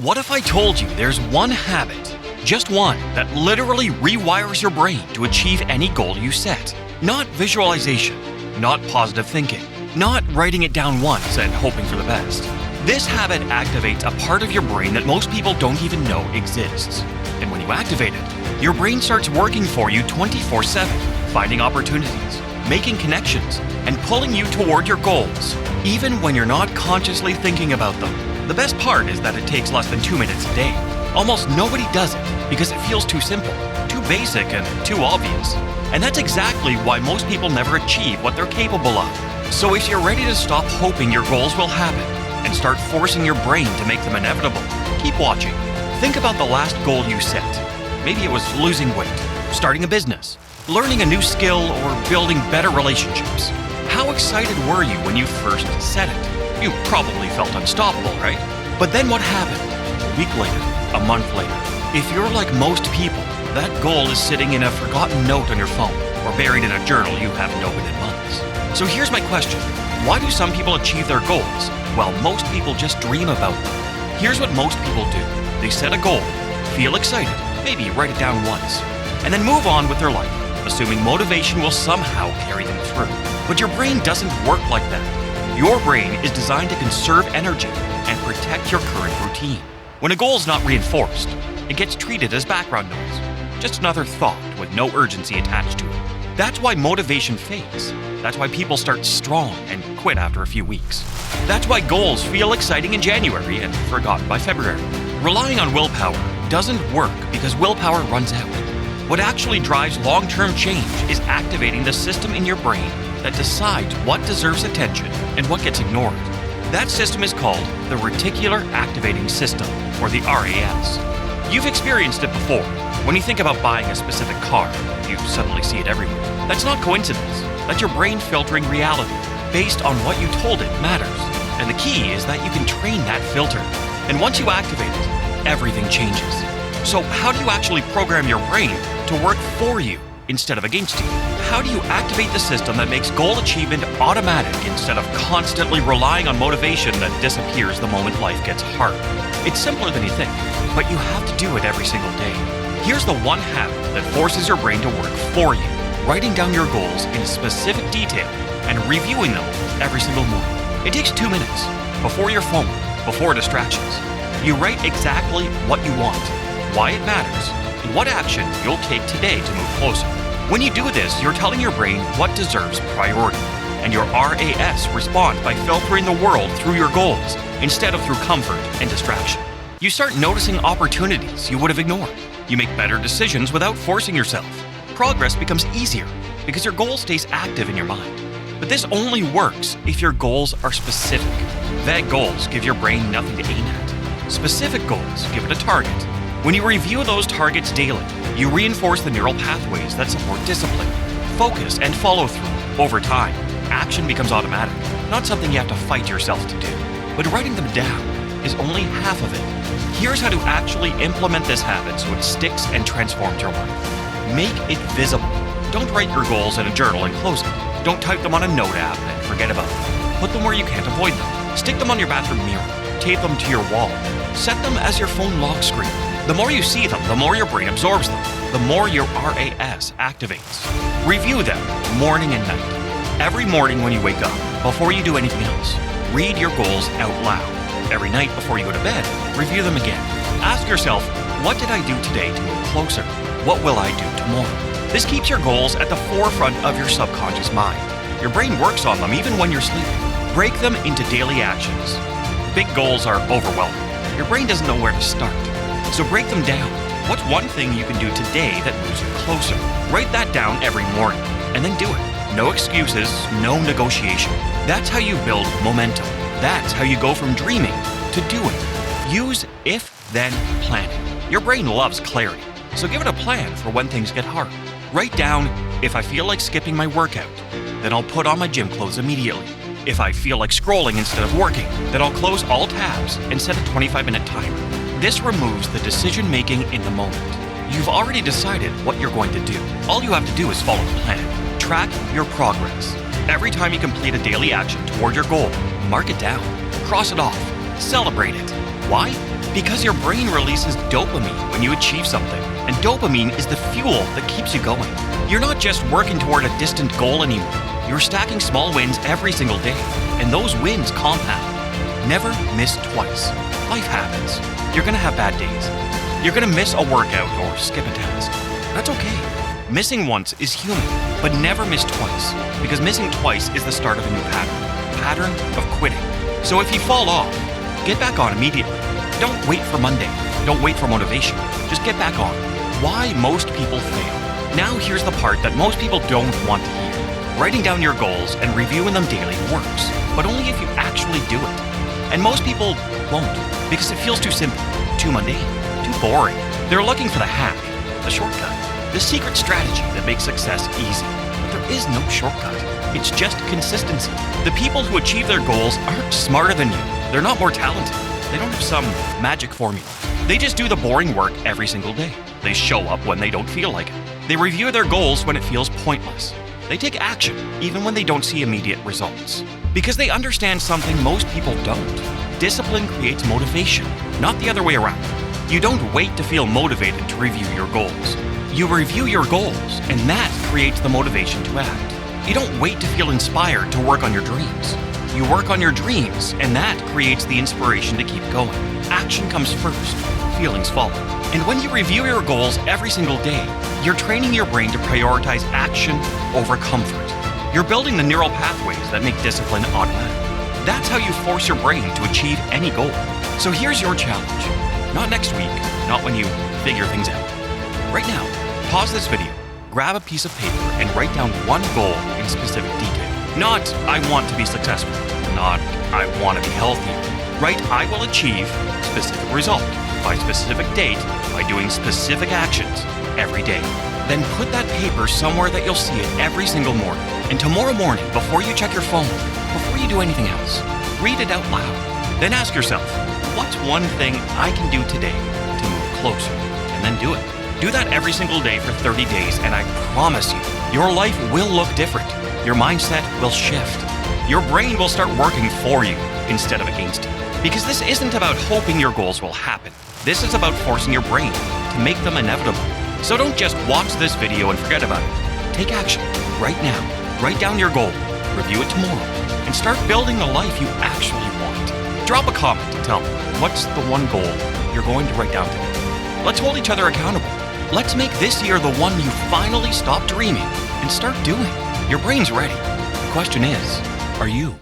What if I told you there's one habit, just one, that literally rewires your brain to achieve any goal you set? Not visualization, not positive thinking, not writing it down once and hoping for the best. This habit activates a part of your brain that most people don't even know exists. And when you activate it, your brain starts working for you 24/7, finding opportunities, making connections, and pulling you toward your goals, even when you're not consciously thinking about them. The best part is that it takes less than 2 minutes a day. Almost nobody does it because it feels too simple, too basic, and too obvious. And that's exactly why most people never achieve what they're capable of. So if you're ready to stop hoping your goals will happen and start forcing your brain to make them inevitable, keep watching. Think about the last goal you set. Maybe it was losing weight, starting a business, learning a new skill, or building better relationships. How excited were you when you first set it? You probably felt unstoppable, right? But then what happened? A week later, a month later. If you're like most people, that goal is sitting in a forgotten note on your phone or buried in a journal you haven't opened in months. So here's my question. Why do some people achieve their goals while most people just dream about them? Here's what most people do. They set a goal, feel excited, maybe write it down once, and then move on with their life, assuming motivation will somehow carry them through. But your brain doesn't work like that. Your brain is designed to conserve energy and protect your current routine. When a goal is not reinforced, it gets treated as background noise, just another thought with no urgency attached to it. That's why motivation fades. That's why people start strong and quit after a few weeks. That's why goals feel exciting in January and forgotten by February. Relying on willpower doesn't work because willpower runs out. What actually drives long-term change is activating the system in your brain that decides what deserves attention and what gets ignored. That system is called the Reticular Activating System, or the RAS. You've experienced it before. When you think about buying a specific car, you suddenly see it everywhere. That's not coincidence. That's your brain filtering reality based on what you told it matters. And the key is that you can train that filter. And once you activate it, everything changes. So how do you actually program your brain to work for you instead of against you? How do you activate the system that makes goal achievement automatic instead of constantly relying on motivation that disappears the moment life gets hard? It's simpler than you think, but you have to do it every single day. Here's the one habit that forces your brain to work for you: writing down your goals in specific detail and reviewing them every single morning. It takes 2 minutes, before your phone, before distractions. You write exactly what you want, why it matters, and what action you'll take today to move closer. When you do this, you're telling your brain what deserves priority, and your RAS responds by filtering the world through your goals instead of through comfort and distraction. You start noticing opportunities you would have ignored. You make better decisions without forcing yourself. Progress becomes easier because your goal stays active in your mind. But this only works if your goals are specific. Vague goals give your brain nothing to aim at. Specific goals give it a target. When you review those targets daily, you reinforce the neural pathways that support discipline, focus, and follow-through. Over time, action becomes automatic, not something you have to fight yourself to do. But writing them down is only half of it. Here's how to actually implement this habit so it sticks and transforms your life. Make it visible. Don't write your goals in a journal and close it. Don't type them on a note app and forget about them. Put them where you can't avoid them. Stick them on your bathroom mirror. Tape them to your wall. Set them as your phone lock screen. The more you see them, the more your brain absorbs them, the more your RAS activates. Review them morning and night. Every morning when you wake up, before you do anything else, read your goals out loud. Every night before you go to bed, review them again. Ask yourself, what did I do today to move closer? What will I do tomorrow? This keeps your goals at the forefront of your subconscious mind. Your brain works on them even when you're sleeping. Break them into daily actions. Big goals are overwhelming. Your brain doesn't know where to start. So break them down. What's one thing you can do today that moves you closer? Write that down every morning and then do it. No excuses, no negotiation. That's how you build momentum. That's how you go from dreaming to doing. Use if-then planning. Your brain loves clarity, so give it a plan for when things get hard. Write down, if I feel like skipping my workout, then I'll put on my gym clothes immediately. If I feel like scrolling instead of working, then I'll close all tabs and set a 25-minute timer. This removes the decision-making in the moment. You've already decided what you're going to do. All you have to do is follow the plan. Track your progress. Every time you complete a daily action toward your goal, mark it down, cross it off, celebrate it. Why? Because your brain releases dopamine when you achieve something, and dopamine is the fuel that keeps you going. You're not just working toward a distant goal anymore. You're stacking small wins every single day, and those wins compound. Never miss twice. Life happens. You're gonna have bad days. You're gonna miss a workout or skip a task. That's okay. Missing once is human, but never miss twice, because missing twice is the start of a new pattern of quitting. So if you fall off, get back on immediately. Don't wait for Monday. Don't wait for motivation. Just get back on. Why most people fail. Now here's the part that most people don't want to hear. Writing down your goals and reviewing them daily works, but only if you actually do it. And most people won't, because it feels too simple, too mundane, too boring. They're looking for the hack, the shortcut, the secret strategy that makes success easy. But there is no shortcut. It's just consistency. The people who achieve their goals aren't smarter than you. They're not more talented. They don't have some magic formula. They just do the boring work every single day. They show up when they don't feel like it. They review their goals when it feels pointless. They take action even when they don't see immediate results. Because they understand something most people don't. Discipline creates motivation, not the other way around. You don't wait to feel motivated to review your goals. You review your goals, and that creates the motivation to act. You don't wait to feel inspired to work on your dreams. You work on your dreams, and that creates the inspiration to keep going. Action comes first, feelings follow. And when you review your goals every single day, you're training your brain to prioritize action over comfort. You're building the neural pathways that make discipline automatic. That's how you force your brain to achieve any goal. So here's your challenge. Not next week, not when you figure things out. Right now, pause this video, grab a piece of paper, and write down one goal in specific detail. Not, I want to be successful. Not, I want to be healthy. Write, I will achieve specific result by specific date by doing specific actions every day. Then put that paper somewhere that you'll see it every single morning. And tomorrow morning, before you check your phone, before you do anything else, read it out loud. Then ask yourself, what's one thing I can do today to move closer? And then do it. Do that every single day for 30 days, and I promise you, your life will look different. Your mindset will shift. Your brain will start working for you instead of against you. Because this isn't about hoping your goals will happen. This is about forcing your brain to make them inevitable. So don't just watch this video and forget about it. Take action right now. Write down your goal, review it tomorrow, and start building the life you actually want. Drop a comment to tell me what's the one goal you're going to write down today. Let's hold each other accountable. Let's make this year the one you finally stop dreaming and start doing. Your brain's ready. The question is, are you?